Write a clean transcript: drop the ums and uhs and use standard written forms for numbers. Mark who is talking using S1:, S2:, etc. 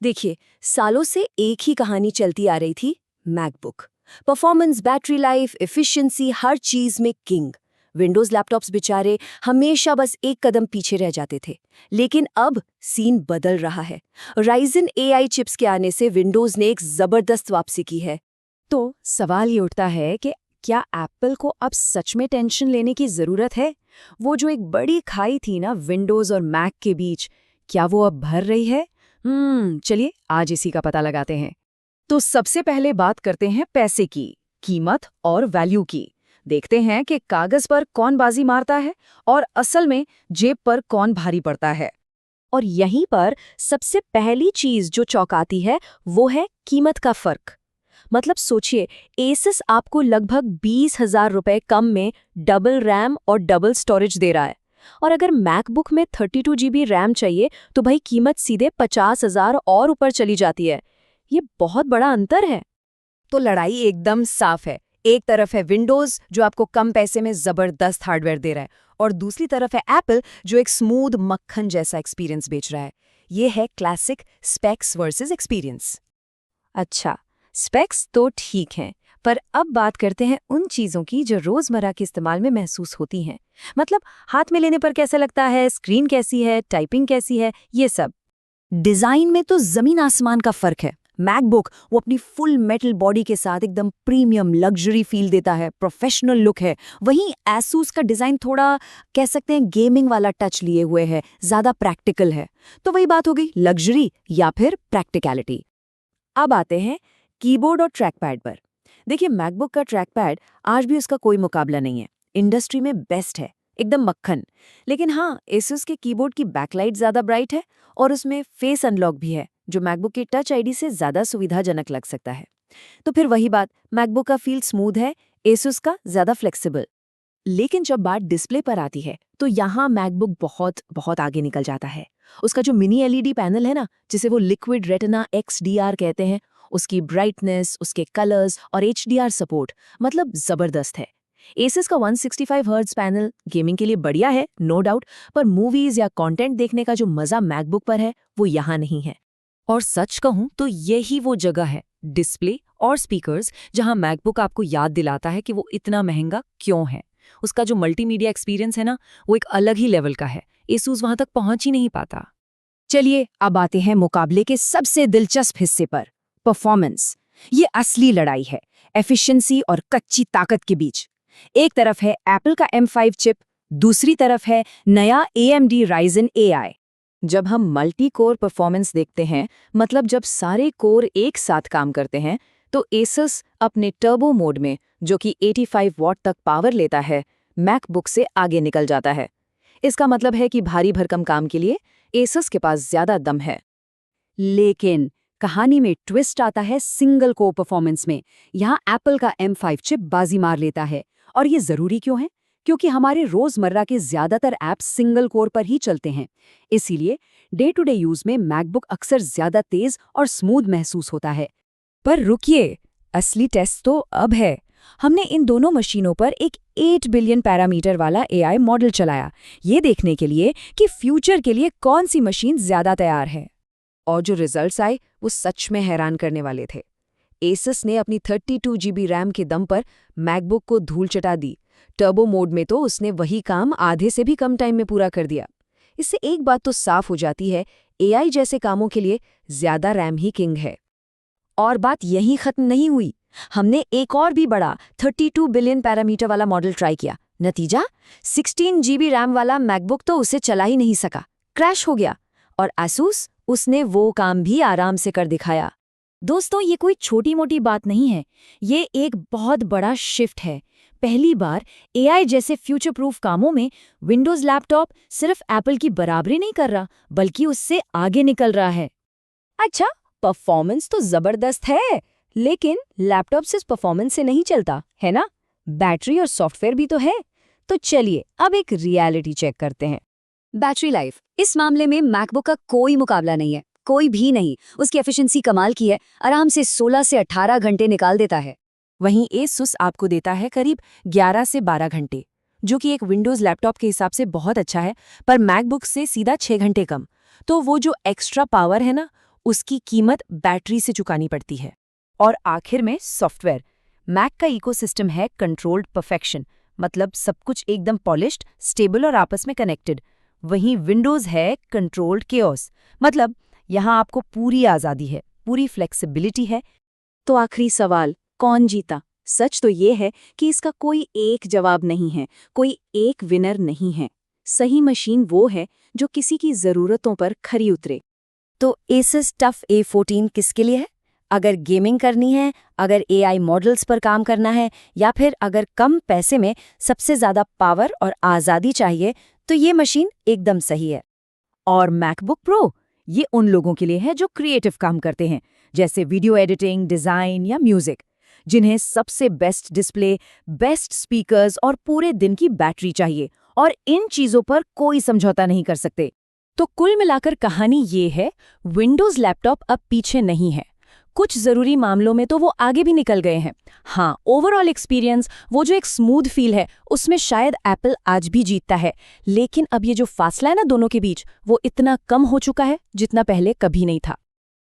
S1: देखिए, सालों से एक ही कहानी चलती आ रही थी। MacBook performance, battery life, efficiency, हर चीज में किंग। विंडोज लैपटॉप्स बेचारे हमेशा बस एक कदम पीछे रह जाते थे। लेकिन अब सीन बदल रहा है। राइजन एआई चिप्स के आने से विंडोज ने एक जबरदस्त वापसी की है।
S2: तो सवाल ये उठता है कि क्या एप्पल को अब सच में टेंशन लेने की जरूरत है? वो जो एक बड़ी खाई थी ना विंडोज और मैक के बीच, क्या वो अब भर रही है? चलिए आज इसी का पता लगाते हैं। तो सबसे पहले बात करते हैं पैसे की, कीमत और वैल्यू की। देखते हैं कि कागज पर कौन बाजी मारता है और असल में जेब पर कौन भारी पड़ता है। और यहीं पर सबसे पहली चीज जो चौंकाती है वो है कीमत का फर्क। मतलब सोचिए, एसस आपको लगभग 20,000 रुपए कम में डबल रैम और डबल स्टोरेज दे रहा है। और अगर मैकबुक में 32 GB रैम चाहिए तो भाई कीमत सीधे 50,000 और ऊपर चली जाती है। ये बहुत बड़ा अंतर है। तो लड़ाई एकदम साफ है। एक तरफ है विंडोज जो आपको कम पैसे में जबरदस्त हार्डवेयर दे रहा है, और दूसरी तरफ है एप्पल जो एक स्मूथ मक्खन जैसा एक्सपीरियंस बेच रहा है। ये है क्लासिक स्पेक्स वर्सेस एक्सपीरियंस। अच्छा, स्पेक्स तो ठीक हैं, पर अब बात करते हैं उन चीज़ों की जो रोज़मर्रा के इस्तेमाल में महसूस होती हैं। मतलब हाथ में लेने पर कैसा लगता है, स्क्रीन कैसी है, टाइपिंग कैसी है, ये सब। डिज़ाइन में तो ज़मीन आसमान का फ़र्क है। मैकबुक वो अपनी फुल मेटल बॉडी के साथ एकदम प्रीमियम लग्जरी फील देता है, प्रोफेशनल लुक है। वहीं एसूस का डिज़ाइन थोड़ा कह सकते हैं गेमिंग वाला टच लिए हुए है, ज़्यादा प्रैक्टिकल है। तो वही बात हो गई, लग्जरी या फिर प्रैक्टिकलिटी। अब आते हैं कीबोर्ड और ट्रैकपैड पर। देखिए, मैकबुक का ट्रैकपैड आज भी उसका कोई मुकाबला नहीं है। इंडस्ट्री में बेस्ट है, एकदम मक्खन। लेकिन हाँ, एसुस के कीबोर्ड की बैकलाइट ज़्यादा ब्राइट है और उसमें फेस अनलॉक भी है, जो मैकबुक के टच आईडी से ज़्यादा सुविधाजनक लग सकता है। तो फिर वही बात, मैकबुक का फील स्मूथ है, एसुस का ज़्यादा फ्लेक्सिबल। लेकिन जब बात डिस्प्ले पर आती है तो यहाँ मैकबुक बहुत बहुत आगे निकल जाता है। उसका जो मिनी एलईडी पैनल है ना, जिसे वो लिक्विड रेटिना XDR कहते हैं, उसकी ब्राइटनेस, उसके कलर्स और HDR सपोर्ट मतलब जबरदस्त है। एसस का 165 हर्ट्ज पैनल गेमिंग के लिए बढ़िया है, नो डाउट, पर मूवीज या कंटेंट देखने का जो मजा मैकबुक पर है वो यहाँ नहीं है। और सच कहूं तो यही वो जगह है, डिस्प्ले और स्पीकर्स, जहां मैकबुक आपको याद दिलाता है कि वो इतना महंगा क्यों है। उसका जो मल्टीमीडिया एक्सपीरियंस है ना, वो एक अलग ही लेवल का है। एसूस वहां तक पहुंच ही नहीं पाता। चलिए अब आते हैं मुकाबले के सबसे दिलचस्प हिस्से पर, परफॉर्मेंस। ये असली लड़ाई है एफिशिएंसी और कच्ची ताकत के बीच। एक तरफ है एप्पल का M5 चिप, दूसरी तरफ है नया AMD Ryzen AI। जब हम मल्टी कोर परफॉर्मेंस देखते हैं, मतलब जब सारे कोर एक साथ काम करते हैं, तो एसस अपने टर्बो मोड में, जो कि 85 वॉट तक पावर लेता है, मैकबुक से आगे निकल जाता है। इसका मतलब है कि भारी भरकम काम के लिए एसस के पास ज्यादा दम है। लेकिन कहानी में ट्विस्ट आता है सिंगल कोर परफॉर्मेंस में। यहाँ एप्पल का M5 चिप बाजी मार लेता है। और ये जरूरी क्यों है? क्योंकि हमारे रोजमर्रा के ज्यादातर ऐप्स सिंगल कोर पर ही चलते हैं। इसीलिए डे टू डे यूज में मैकबुक अक्सर ज्यादा तेज और स्मूथ महसूस होता है। पर रुकिए, असली टेस्ट तो अब है। हमने इन दोनों मशीनों पर एक 8 बिलियन पैरामीटर वाला AI मॉडल चलाया, ये देखने के लिए कि फ्यूचर के लिए कौन सी मशीन ज्यादा तैयार है। और जो रिजल्ट्स आए वो सच में हैरान करने वाले थे। एसस ने अपनी 32 GB रैम के दम पर मैकबुक को धूल चटा दी। टर्बो मोड में तो उसने वही काम आधे से भी कम टाइम में पूरा कर दिया। इससे एक बात तो साफ हो जाती है, AI जैसे कामों के लिए ज्यादा रैम ही किंग है। और बात यहीं खत्म नहीं हुई। हमने एक और भी बड़ा 32 बिलियन पैरामीटर वाला मॉडल ट्राई किया। नतीजा, 16 GB रैम वाला मैकबुक तो उसे चला ही नहीं सका, क्रैश हो गया। और आसूस, उसने वो काम भी आराम से कर दिखाया। दोस्तों, ये कोई छोटी मोटी बात नहीं है, ये एक बहुत बड़ा शिफ्ट है। पहली बार AI जैसे फ्यूचर प्रूफ कामों में विंडोज लैपटॉप सिर्फ एप्पल की बराबरी नहीं कर रहा, बल्कि उससे आगे निकल रहा है। अच्छा, परफॉर्मेंस तो जबरदस्त है, लेकिन लैपटॉप सिर्फ परफॉर्मेंस से नहीं चलता है ना, बैटरी और सॉफ्टवेयर भी तो है। तो चलिए अब एक रियलिटी चेक करते हैं। बैटरी लाइफ, इस मामले में मैकबुक का कोई मुकाबला नहीं है, कोई भी नहीं। उसकी एफिशिएंसी कमाल की है, आराम से 16 से 18 घंटे निकाल देता है। वहीं एसुस आपको देता है करीब 11 से 12 घंटे, जो कि एक विंडोज लैपटॉप के हिसाब से बहुत अच्छा है, पर मैकबुक से सीधा 6 घंटे कम। तो वो जो एक्स्ट्रा पावर है ना, उसकी कीमत बैटरी से चुकानी पड़ती है। और आखिर में सॉफ्टवेयर। मैक का इकोसिस्टम है कंट्रोल्ड परफेक्शन, मतलब सब कुछ एकदम पॉलिश्ड, स्टेबल और आपस में कनेक्टेड। वहीं विंडोज़ है कंट्रोल्ड केओस, मतलब यहाँ आपको पूरी आज़ादी है, पूरी फ्लेक्सिबिलिटी है।
S3: तो आखिरी सवाल, कौन जीता? सच तो ये है कि इसका कोई एक जवाब नहीं है, कोई एक विनर नहीं है। सही मशीन वो है जो किसी की ज़रूरतों पर खरी उतरे।
S1: तो Asus TUF A14 किसके लिए है? अगर गेमिंग करनी है, अगर AI मॉडल्स पर काम करना है, या फिर अगर कम पैसे में सबसे ज़्यादा पावर और आज़ादी चाहिए, तो ये मशीन एकदम सही है।
S2: और मैकबुक प्रो, ये उन लोगों के लिए है जो क्रिएटिव काम करते हैं, जैसे वीडियो एडिटिंग, डिज़ाइन या म्यूज़िक, जिन्हें सबसे बेस्ट डिस्प्ले, बेस्ट स्पीकर्स और पूरे दिन की बैटरी चाहिए, और इन चीज़ों पर कोई समझौता नहीं कर सकते। तो कुल मिलाकर कहानी ये है, विंडोज़ लैपटॉप अब पीछे नहीं है। कुछ ज़रूरी मामलों में तो वो आगे भी निकल गए हैं। हाँ, ओवरऑल एक्सपीरियंस, वो जो एक स्मूथ फील है, उसमें शायद एप्पल आज भी जीतता है। लेकिन अब ये जो फासला है ना दोनों के बीच, वो इतना कम हो चुका है जितना पहले कभी नहीं था।